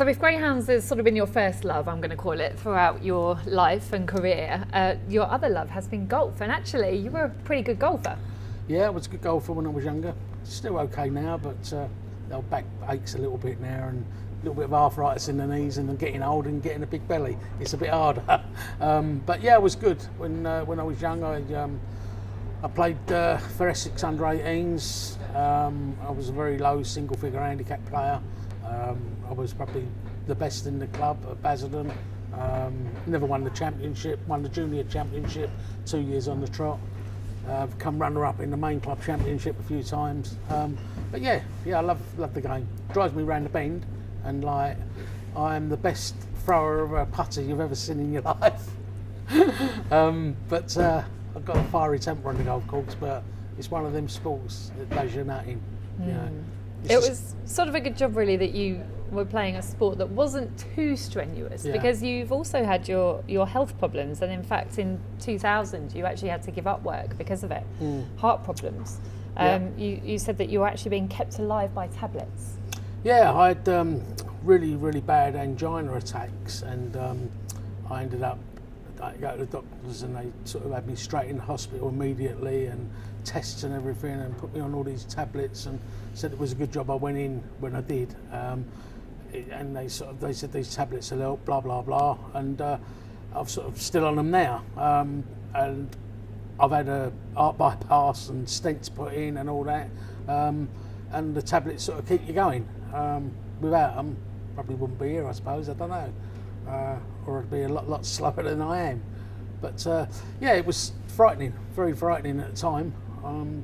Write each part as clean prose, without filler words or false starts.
So if Greyhounds has sort of been your first love, I'm going to call it, throughout your life and career, your other love has been golf. And actually, you were a pretty good golfer. Yeah, I was a good golfer when I was younger. Still okay now, but the old back aches a little bit now, and a little bit of arthritis in the knees, and I'm getting old and getting a big belly. It's a bit harder. But yeah, it was good when I was young. I played FREDERICKS under 18s. I was a very low single-figure handicap player. I was probably the best in the club at Basildon. Never won the championship. Won the junior championship 2 years on the trot. I've come runner-up in the main club championship a few times. But yeah, I love the game. Drives me round the bend, and like I'm the best thrower of a putter you've ever seen in your life. But I've got a fiery temper on the golf course, but it's one of them sports that does you nothing. You know. It was sort of a good job, really, that you were playing a sport that wasn't too strenuous, because you've also had your health problems, and in fact in 2000 you actually had to give up work because of it. Heart problems. You said that you were actually being kept alive by tablets. Yeah, I had really bad angina attacks, and I ended up I go to the doctors, and they sort of had me straight in the hospital immediately, and tests and everything, and put me on all these tablets, and said it was a good job I went in when I did. And they said these tablets will help, blah blah blah, and I'm sort of still on them now. And I've had a heart bypass and stents put in and all that, and the tablets sort of keep you going. Without them, probably wouldn't be here, I suppose. I don't know. Or I'd be a lot slower than I am. But yeah, it was frightening, very frightening at the time.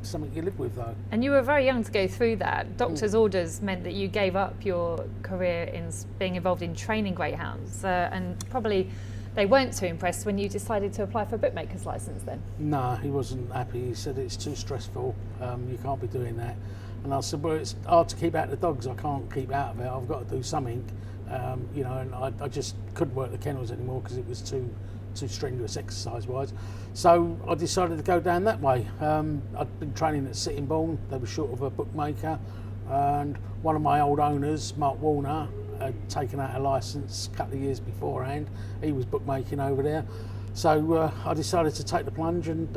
Something you live with, though. And you were very young to go through that. Doctor's orders meant that you gave up your career in being involved in training greyhounds, and probably they weren't too impressed when you decided to apply for a bookmaker's licence then. No, he wasn't happy. He said it's too stressful, you can't be doing that. And I said, well, it's hard to keep out the dogs. I can't keep out of it. I've got to do something. You know, and I just couldn't work the kennels anymore because it was too strenuous exercise-wise. So I decided to go down that way. I'd been training at Sittingbourne. They were short of a bookmaker, and one of my old owners, Mark Warner, had taken out a licence a couple of years beforehand. He was bookmaking over there. So I decided to take the plunge and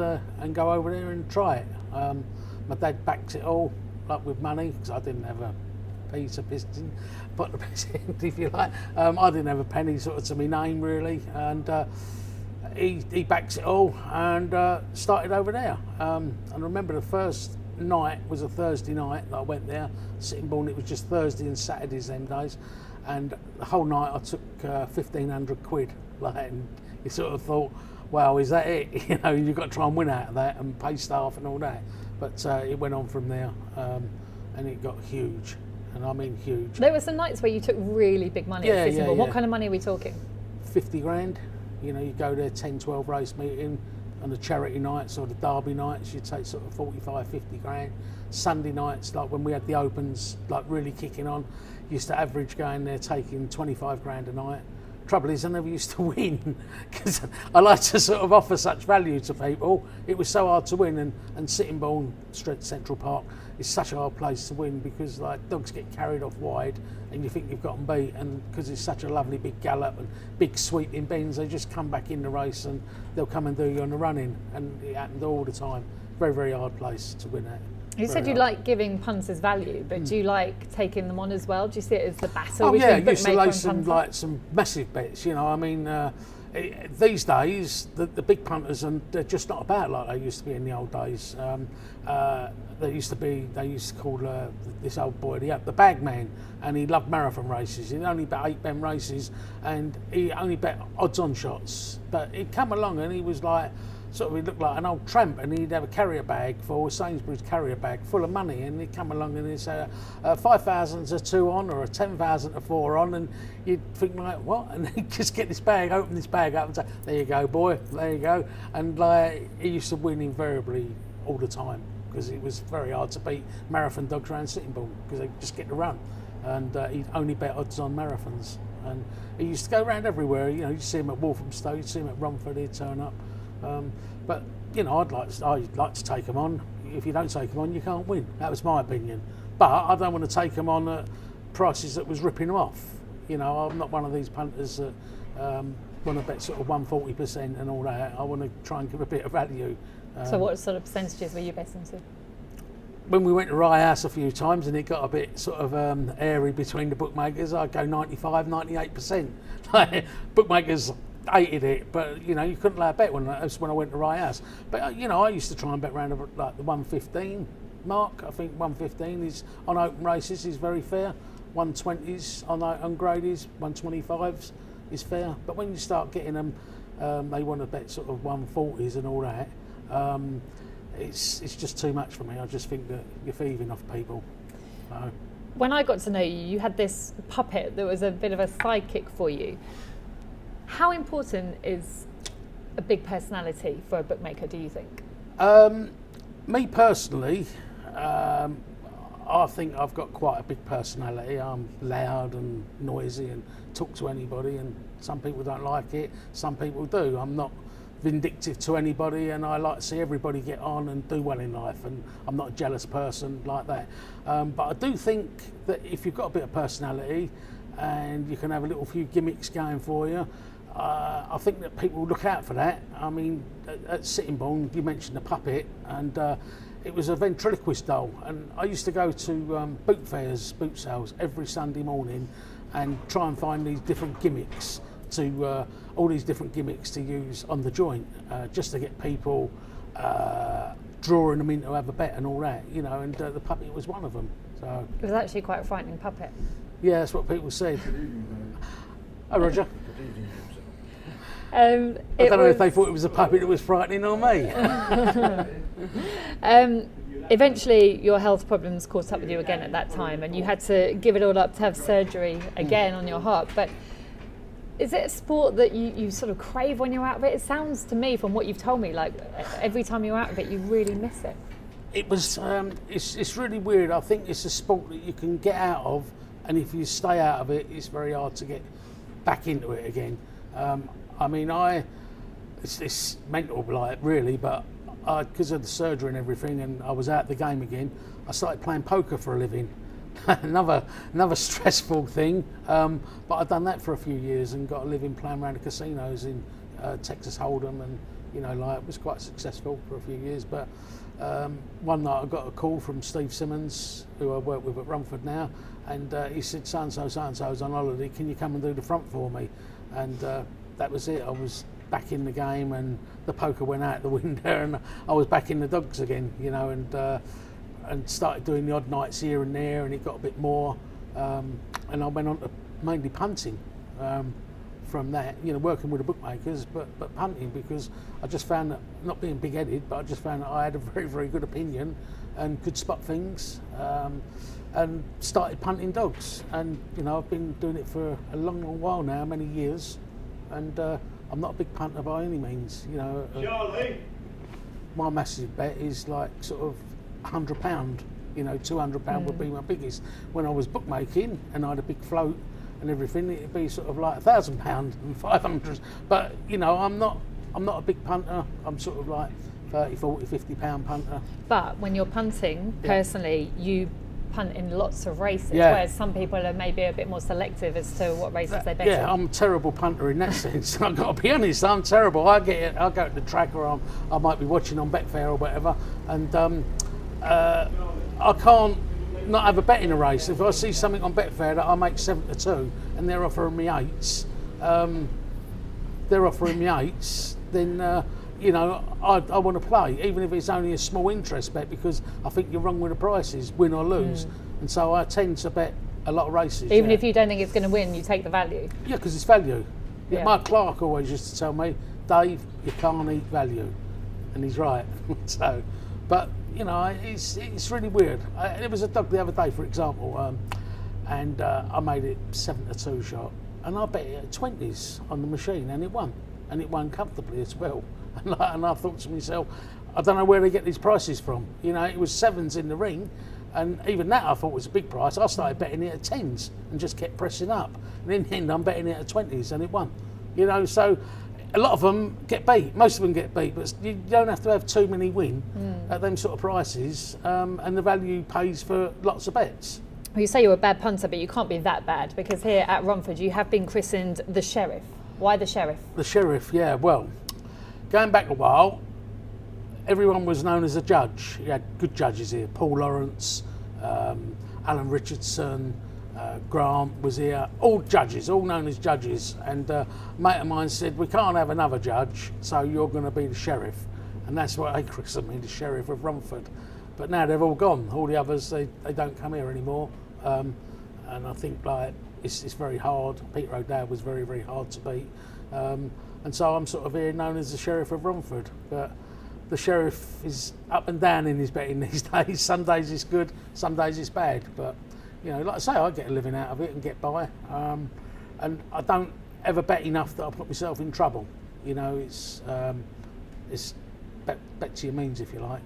go over there and try it. My dad backed it all up with money, because I didn't have a piece of piston, put the piston if you like. I didn't have a penny sort of to my name really, and he backs it all, and started over there. And I remember the first night was a Thursday night that I went there, Sittingbourne. It was just Thursday and Saturdays them days, and the whole night I took 1,500 quid. Like, and you sort of thought, wow, is that it? You know, you've got to try and win out of that and pay staff and all that. But it went on from there, and it got huge. And I mean huge. There were some nights where you took really big money at Sittingbourne. What kind of money are we talking? 50 grand. You know, you go there 10, 12 race meeting. On the charity nights or the derby nights, you take sort of 45, 50 grand. Sunday nights, like when we had the opens, like really kicking on, used to average going there taking 25 grand a night. Trouble is, I never used to win, because I like to sort of offer such value to people. It was so hard to win, and Sittingbourne, Central Park, is such a hard place to win, because like dogs get carried off wide and you think you've got them beat, and because it's such a lovely big gallop and big sweeping bends, they just come back in the race and they'll come and do you on the running, and it happened all the time. Very hard place to win at. You said you like giving punters value, but do you like taking them on as well? Do you see it as the battle between bookmaker and punter? Oh yeah, I used to lay some massive bets, you know. I mean, these days, the big punters, and they're just not about like they used to be in the old days. They used to call this old boy the bag man, and he loved marathon races. He'd only bet 8 Ben races, and he only bet odds on shots. But he'd come along and he was like, sort of, he looked like an old tramp, and he'd have a carrier bag for Sainsbury's carrier bag full of money, and he'd come along and he'd say 5,000 to 2 on, or a 10,000 to 4 on, and you'd think like, what? And he'd just get this bag, open this bag up and say, there you go boy, there you go. And like, he used to win invariably all the time, because it was very hard to beat marathon dogs around Sittingbourne, because they just get to run, and he'd only bet odds on marathons. And he used to go around everywhere, you know. You'd see him at Walthamstow, you'd see him at Romford, he'd turn up. But you know, I'd like to take them on. If you don't take them on, you can't win. That was my opinion. But I don't want to take them on at prices that was ripping them off. You know, I'm not one of these punters that want to bet sort of 140% and all that. I want to try and give a bit of value. So what sort of percentages were you betting to? When we went to Rye House a few times and it got a bit sort of airy between the bookmakers, I'd go 95, 98%. Bookmakers hated it, but you know, you couldn't lay a bet when I went to Rye House. But you know, I used to try and bet around like the 115 mark. I think 115 is on open races is very fair. 120s on gradies, 125s is fair. But when you start getting them, they want to bet sort of 140s and all that. It's just too much for me. I just think that you're thieving off people. So. When I got to know you, you had this puppet that was a bit of a sidekick for you. How important is a big personality for a bookmaker, do you think? Me personally, I think I've got quite a big personality. I'm loud and noisy and talk to anybody, and some people don't like it, some people do. I'm not vindictive to anybody, and I like to see everybody get on and do well in life, and I'm not a jealous person like that. But I do think that if you've got a bit of personality and you can have a little few gimmicks going for you, I think that people look out for that. I mean, at Sittingbourne, you mentioned the puppet, and it was a ventriloquist doll, and I used to go to boot fairs, boot sales every Sunday morning and try and find these different gimmicks to all these different gimmicks to use on the joint, just to get people drawing them in to have a bet and all that, you know, and the puppet was one of them. So it was actually quite a frightening puppet. Yeah, that's what people said. Oh, Roger. I don't know if they thought it was a puppet that was frightening or me. Eventually, your health problems caught up with you again at that time, and you had to give it all up to have surgery again on your heart. But is it a sport that you sort of crave when you're out of it? It sounds to me, from what you've told me, like every time you're out of it, you really miss it. It was. It's really weird. I think it's a sport that you can get out of, and if you stay out of it, it's very hard to get back into it again. I mean, it's mental, like, really, but because of the surgery and everything, and I was out of the game again, I started playing poker for a living. another stressful thing, but I'd done that for a few years and got a living playing around the casinos in Texas Hold'em, and you know, like, it was quite successful for a few years. But one night I got a call from Steve Simmons, who I work with at Rumford now, and he said, so and so's on holiday, can you come and do the front for me? And that was it. I was back in the game, and the poker went out the window, and I was back in the dogs again, you know, and started doing the odd nights here and there, and it got a bit more, and I went on to mainly punting from that, you know, working with the bookmakers, but punting, because I just found that, not being big-headed, but I just found that I had a very, very good opinion and could spot things, and started punting dogs. And you know, I've been doing it for a long, long while now, many years, and I'm not a big punter by any means. You know, Charlie. My massive bet is like sort of £100. You know, £200 would be my biggest. When I was bookmaking and I had a big float and everything, it'd be sort of like £1,000 and 500. But you know, I'm not a big punter. I'm sort of like 30, 40, £50 punter. But when you're punting, personally, you punt in lots of races, whereas some people are maybe a bit more selective as to what races they bet in. Yeah, I'm a terrible punter in that sense. I've got to be honest, I'm terrible. I go to the track, or I might be watching on Betfair or whatever, and I can't not have a bet in a race. If I see something on Betfair that I make 7-2 and they're offering me eights, then you know, I want to play, even if it's only a small interest bet, because I think you're wrong with the prices, win or lose. And so I tend to bet a lot of races. Even if you don't think it's going to win, you take the value. Yeah, because it's value. Yeah. My clerk always used to tell me, Dave, you can't eat value. And he's right. So, but, you know, it's really weird. There was a dog the other day, for example, and I made it 7-2 shot. And I bet it at 20s on the machine, and it won. And it won comfortably as well. And I thought to myself, I don't know where they get these prices from. You know, it was 7s in the ring, and even that I thought was a big price. I started betting it at 10s and just kept pressing up. And in the end, I'm betting it at 20s, and it won. You know, so a lot of them get beat. Most of them get beat, but you don't have to have too many win at them sort of prices, and the value pays for lots of bets. you say you're a bad punter, but you can't be that bad, because here at Romford you have been christened the Sheriff. Why the Sheriff? The Sheriff, yeah. Well, going back a while, everyone was known as a judge. You had good judges here. Paul Lawrence, Alan Richardson, Grant was here. All judges, all known as judges. And a mate of mine said, we can't have another judge, so you're going to be the Sheriff. And that's what they christened me, the Sheriff of Romford. But now they've all gone. All the others, they don't come here anymore. And I think like it's very hard. Peter O'Dowd was very, very hard to beat. And so I'm sort of here known as the Sheriff of Romford. But the Sheriff is up and down in his betting these days. Some days it's good, some days it's bad. But, you know, like I say, I get a living out of it and get by. And I don't ever bet enough that I put myself in trouble. You know, it's bet to your means, if you like.